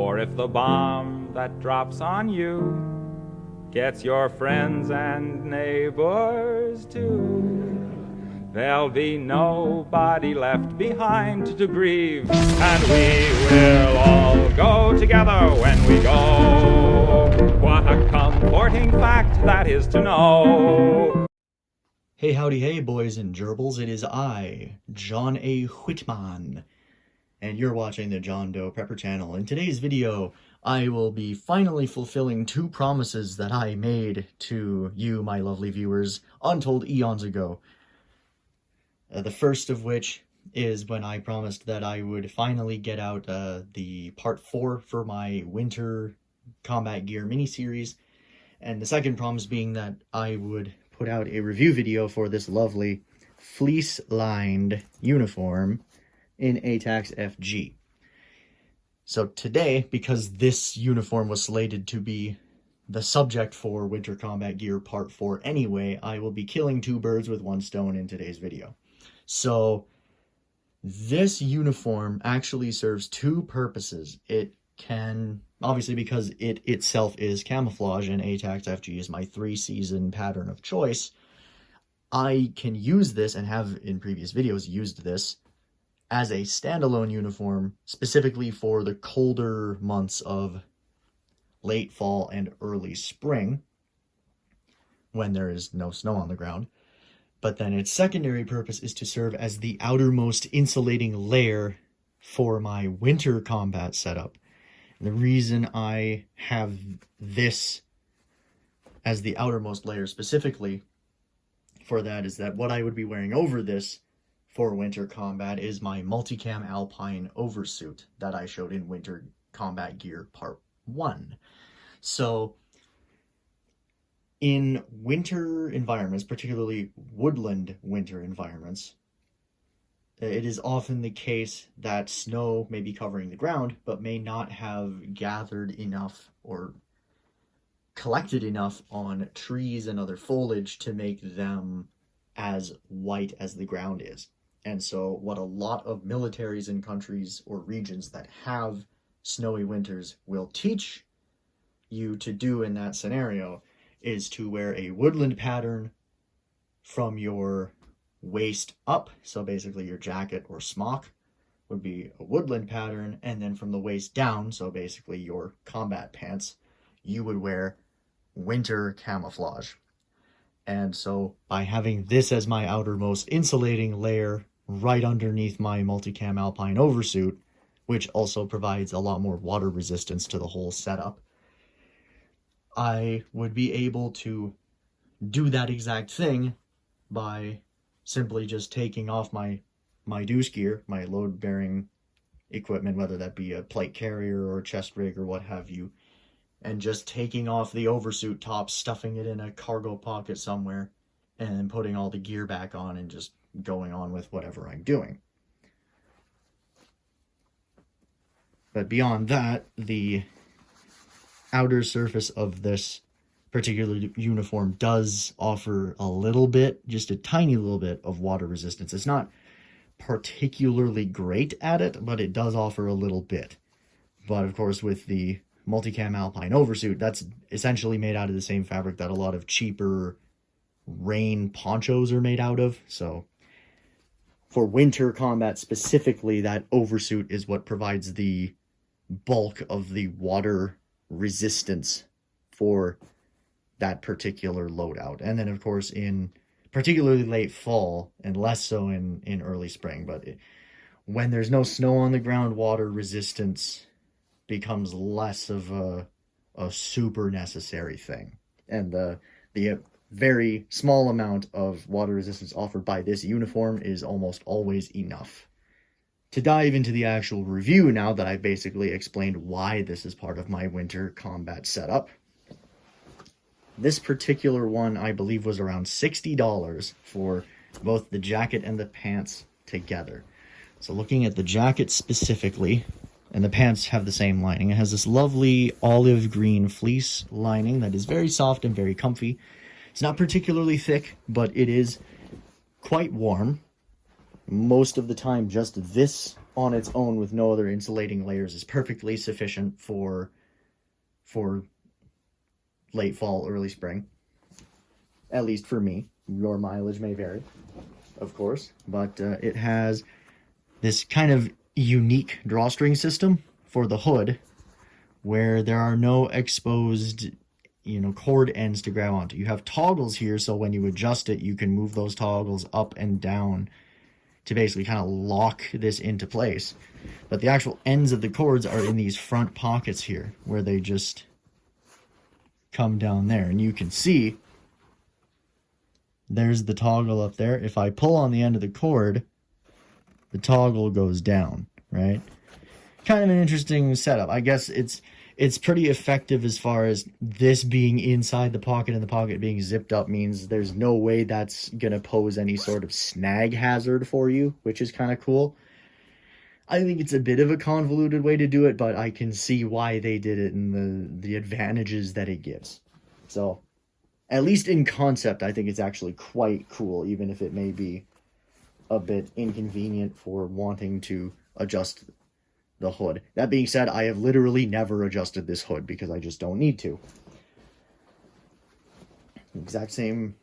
Or if the bomb that drops on you gets your friends and neighbors too, there'll be nobody left behind to grieve, and we will all go together when we go. What a comforting fact that is to know. Hey howdy hey boys and gerbils, it is I, John A. Whitman, and you're watching the John Doe Prepper channel. In today's video, I will be finally fulfilling two promises that I made to you, my lovely viewers, untold eons ago. The first of which is when I promised that I would finally get out the part 4 for my winter combat gear miniseries, and the second promise being that I would put out a review video for this lovely fleece-lined uniform in A-TACS FG. So today, because this uniform was slated to be the subject for Winter Combat Gear Part 4 anyway, I will be killing two birds with one stone in today's video. So this uniform actually serves two purposes. It can, obviously because it itself is camouflage and A-TACS FG is my 3-season pattern of choice, I can use this, and have in previous videos used this, as a standalone uniform specifically for the colder months of late fall and early spring when there is no snow on the ground. But then its secondary purpose is to serve as the outermost insulating layer for my winter combat setup. And the reason I have this as the outermost layer specifically for that is that what I would be wearing over this for winter combat is my multicam alpine oversuit that I showed in Winter Combat Gear Part 1. So in winter environments, particularly woodland winter environments, it is often the case that snow may be covering the ground, but may not have gathered enough or collected enough on trees and other foliage to make them as white as the ground is. And so what a lot of militaries in countries or regions that have snowy winters will teach you to do in that scenario is to wear a woodland pattern from your waist up. So basically your jacket or smock would be a woodland pattern, and then from the waist down, so basically your combat pants, you would wear winter camouflage. And so by having this as my outermost insulating layer right underneath my multicam alpine oversuit, which also provides a lot more water resistance to the whole setup, I would be able to do that exact thing by simply just taking off my deuce gear, my load-bearing equipment, whether that be a plate carrier or a chest rig or what have you, and just taking off the oversuit top, stuffing it in a cargo pocket somewhere, and then putting all the gear back on and just going on with whatever I'm doing. But beyond that, the outer surface of this particular uniform does offer a little bit, just a tiny little bit of water resistance. It's not particularly great at it, but it does offer a little bit. But of course, with the multicam alpine oversuit, that's essentially made out of the same fabric that a lot of cheaper rain ponchos are made out of. So for winter combat specifically, that oversuit is what provides the bulk of the water resistance for that particular loadout. And then of course in particularly late fall, and less so in early spring, but when there's no snow on the ground, water resistance becomes less of a super necessary thing. And the very small amount of water resistance offered by this uniform is almost always enough. To dive into the actual review now that I've basically explained why this is part of my winter combat setup, this particular one I believe was around $60 for both the jacket and the pants together. So looking at the jacket specifically, and the pants have the same lining, it has this lovely olive green fleece lining that is very soft and very comfy. It's not particularly thick, but it is quite warm. Most of the time, just this on its own with no other insulating layers is perfectly sufficient for late fall, early spring. At least for me. Your mileage may vary, of course, but it has this kind of unique drawstring system for the hood where there are no exposed, cord ends to grab onto. You have toggles here, so when you adjust it, you can move those toggles up and down to basically kind of lock this into place. But the actual ends of the cords are in these front pockets here, where they just come down there. And you can see there's the toggle up there. If I pull on the end of the cord, the toggle goes down, right? Kind of an interesting setup. I guess it's pretty effective as far as this being inside the pocket and the pocket being zipped up means there's no way that's going to pose any sort of snag hazard for you, which is kind of cool. I think it's a bit of a convoluted way to do it, but I can see why they did it and the advantages that it gives. So, at least in concept, I think it's actually quite cool, even if it may be a bit inconvenient for wanting to adjust the hood. That being said, I have literally never adjusted this hood because I just don't need to. Exact same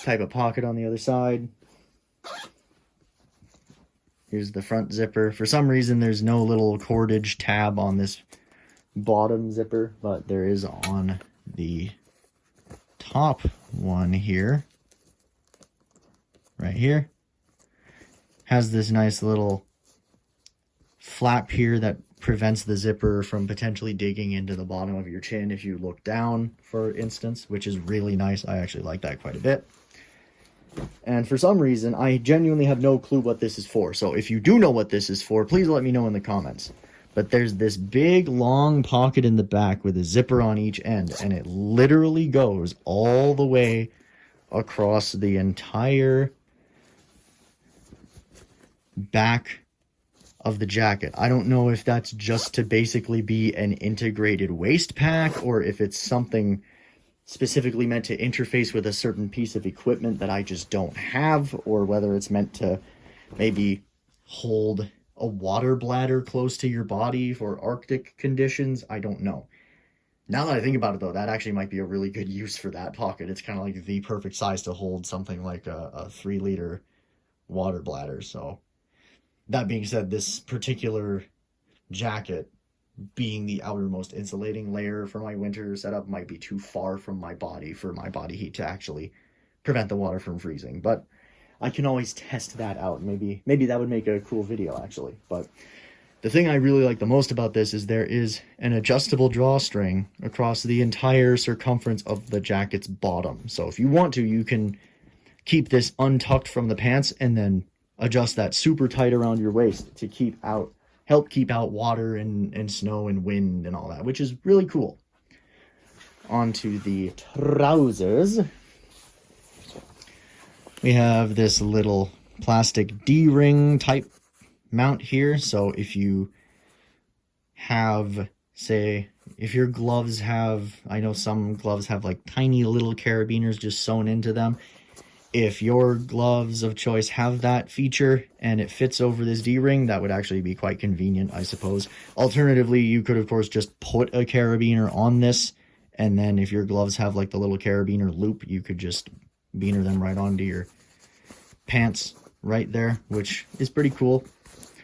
type of pocket on the other side. Here's the front zipper. For some reason, there's no little cordage tab on this bottom zipper, but there is on the top one here. Right here. Has this nice little flap here that prevents the zipper from potentially digging into the bottom of your chin if you look down, for instance, which is really nice. I actually like that quite a bit. And for some reason, I genuinely have no clue what this is for. So if you do know what this is for, please let me know in the comments. But there's this big, long pocket in the back with a zipper on each end, and it literally goes all the way across the entire back of the jacket. I don't know if that's just to basically be an integrated waist pack or if it's something specifically meant to interface with a certain piece of equipment that I just don't have, or whether it's meant to maybe hold a water bladder close to your body for Arctic conditions. I don't know. Now that I think about it, though, that actually might be a really good use for that pocket. It's kind of like the perfect size to hold something like a 3-liter water bladder. So that being said, this particular jacket, being the outermost insulating layer for my winter setup, might be too far from my body for my body heat to actually prevent the water from freezing. But I can always test that out. Maybe that would make a cool video, actually. But the thing I really like the most about this is there is an adjustable drawstring across the entire circumference of the jacket's bottom. So if you want to, you can keep this untucked from the pants and then adjust that super tight around your waist to help keep out water and snow and wind and all that, which is really cool. Onto the trousers. We have this little plastic D-ring type mount here. So if you have, say, if your gloves have, I know some gloves have like tiny little carabiners just sewn into them. If your gloves of choice have that feature and it fits over this D-ring, that would actually be quite convenient, I suppose. Alternatively, you could, of course, just put a carabiner on this, and then if your gloves have like the little carabiner loop, you could just beaner them right onto your pants right there, which is pretty cool.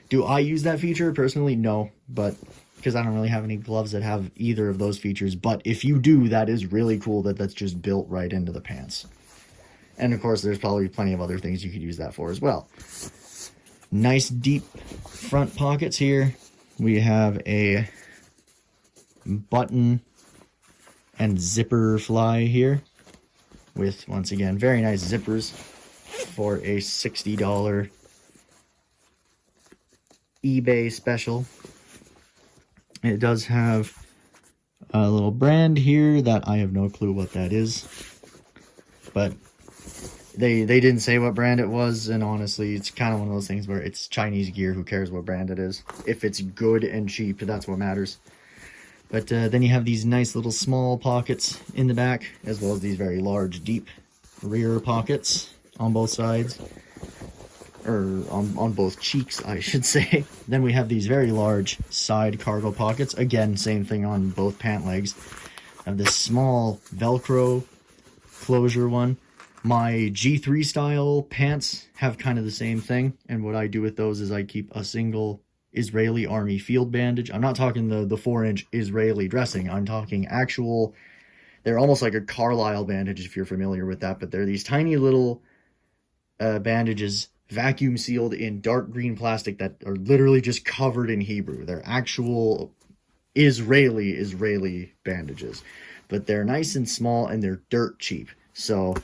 Do I use that feature? Personally, no, but because I don't really have any gloves that have either of those features. But if you do, that is really cool that that's just built right into the pants. And of course, there's probably plenty of other things you could use that for as well. Nice deep front pockets here. We have a button and zipper fly here with, once again, very nice zippers for a $60 eBay special. It does have a little brand here that I have no clue what that is, but they didn't say what brand it was, and honestly, it's kind of one of those things where it's Chinese gear. Who cares what brand it is? If it's good and cheap, that's what matters. But then you have these nice little small pockets in the back, as well as these very large, deep rear pockets on both sides. or on both cheeks, I should say. Then we have these very large side cargo pockets. Again, same thing on both pant legs. I have this small Velcro closure one. My G3 style pants have kind of the same thing, and what I do with those is I keep a single Israeli Army field bandage. I'm not talking the 4-inch Israeli dressing. I'm talking actual, they're almost like a Carlisle bandage if you're familiar with that, but they're these tiny little bandages vacuum sealed in dark green plastic that are literally just covered in Hebrew. They're actual Israeli bandages, but they're nice and small and they're dirt cheap. So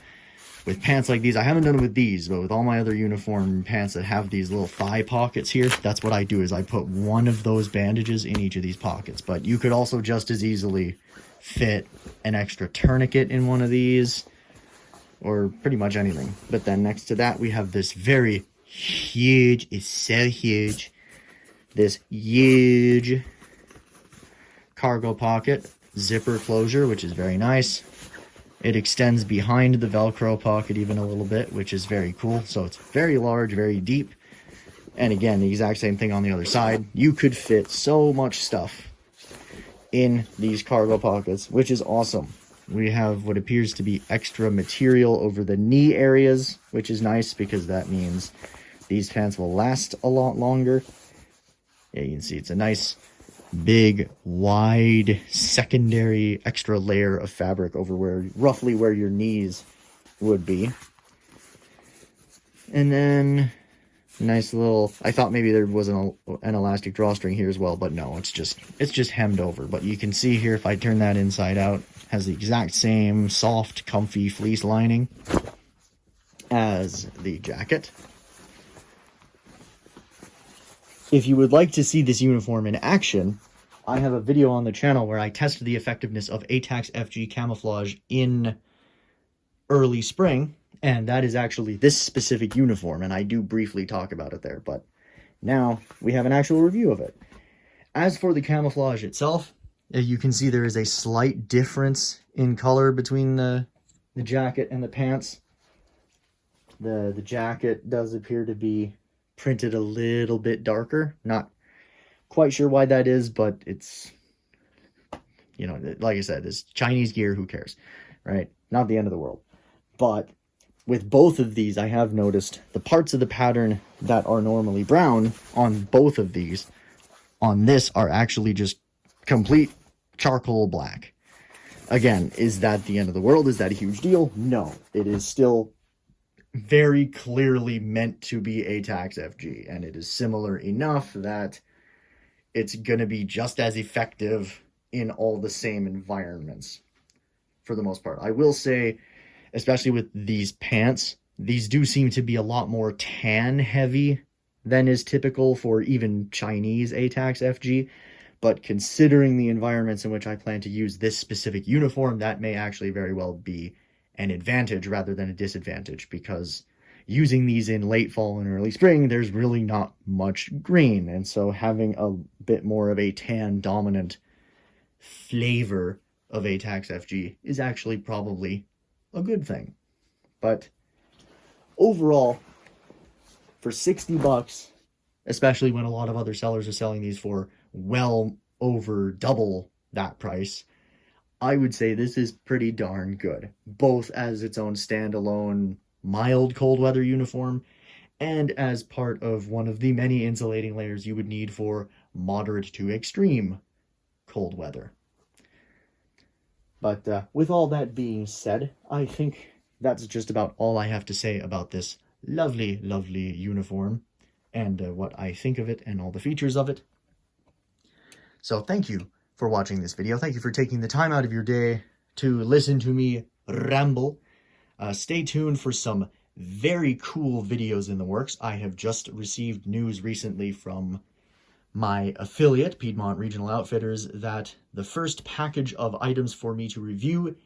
with pants like these, I haven't done it with these, but with all my other uniform pants that have these little thigh pockets here, that's what I do, is I put one of those bandages in each of these pockets. But you could also just as easily fit an extra tourniquet in one of these, or pretty much anything. But then next to that, we have this very huge, it's so huge, this huge cargo pocket, zipper closure, which is very nice. It extends behind the Velcro pocket even a little bit, which is very cool. So it's very large, very deep. And again, the exact same thing on the other side. You could fit so much stuff in these cargo pockets, which is awesome. We have what appears to be extra material over the knee areas, which is nice because that means these pants will last a lot longer. Yeah, you can see it's a nice, big, wide, secondary extra layer of fabric over roughly where your knees would be. And then nice little, I thought maybe there was an elastic drawstring here as well, but no, it's just hemmed over. But you can see here, if I turn that inside out, has the exact same soft, comfy fleece lining as the jacket. If you would like to see this uniform in action, I have a video on the channel where I tested the effectiveness of A-TACS FG Camouflage in early spring, and that is actually this specific uniform, and I do briefly talk about it there, but now we have an actual review of it. As for the camouflage itself, you can see there is a slight difference in color between the jacket and the pants. The jacket does appear to be printed a little bit darker. Not quite sure why that is, but it's, you know, like I said, it's Chinese gear, who cares, right? Not the end of the world. But with both of these, I have noticed the parts of the pattern that are normally brown on both of these, on this, are actually just complete charcoal black. Again, is that the end of the world? Is that a huge deal? No, it is still very clearly meant to be A-TACS FG, and it is similar enough that it's going to be just as effective in all the same environments for the most part. I will say, especially with these pants, these do seem to be a lot more tan heavy than is typical for even Chinese A-TACS FG. But considering the environments in which I plan to use this specific uniform, that may actually very well be an advantage rather than a disadvantage, because using these in late fall and early spring, there's really not much green. And so having a bit more of a tan dominant flavor of A-TACS FG is actually probably a good thing. But overall, for 60 bucks, especially when a lot of other sellers are selling these for well over double that price, I would say this is pretty darn good, both as its own standalone mild cold weather uniform and as part of one of the many insulating layers you would need for moderate to extreme cold weather. But with all that being said, I think that's just about all I have to say about this lovely, lovely uniform and what I think of it and all the features of it. So thank you for watching this video. Thank you for taking the time out of your day to listen to me ramble. Stay tuned for some very cool videos in the works. I have just received news recently from my affiliate, Piedmont Regional Outfitters, that the first package of items for me to review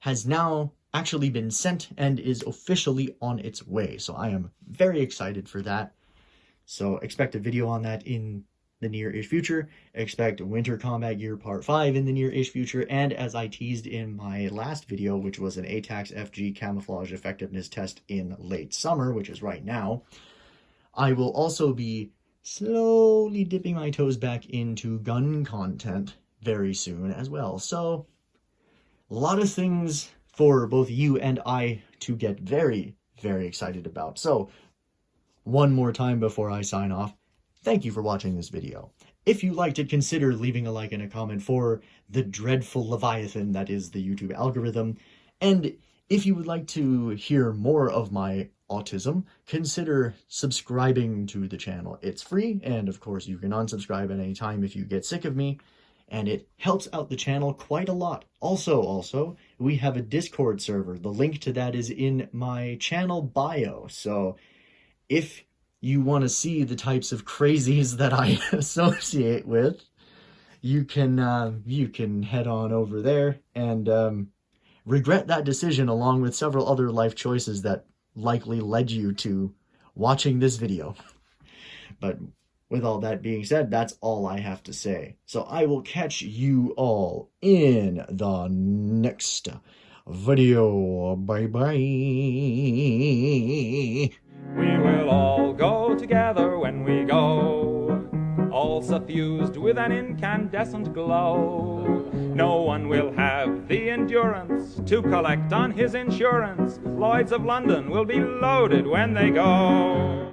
has now actually been sent and is officially on its way. So I am very excited for that. So expect a video on that in the near-ish future. Expect Winter Combat Gear Part 5 in the near-ish future. And as I teased in my last video, which was an A-TACS FG camouflage effectiveness test in late summer, which is right now, I will also be slowly dipping my toes back into gun content very soon as well. So, a lot of things for both you and I to get very, very excited about. So, one more time before I sign off, thank you for watching this video. If you liked it, consider leaving a like and a comment for the dreadful Leviathan that is the YouTube algorithm. And if you would like to hear more of my autism, consider subscribing to the channel. It's free, and of course you can unsubscribe at any time if you get sick of me, and it helps out the channel quite a lot. Also, we have a Discord server. The link to that is in my channel bio, so if you want to see the types of crazies that I associate with, you can head on over there and regret that decision along with several other life choices that likely led you to watching this video. But with all that being said, that's all I have to say. So I will catch you all in the next video. Bye-bye. We will all go together when we go, all suffused with an incandescent glow. No one will have the endurance to collect on his insurance. Lloyds of London will be loaded when they go.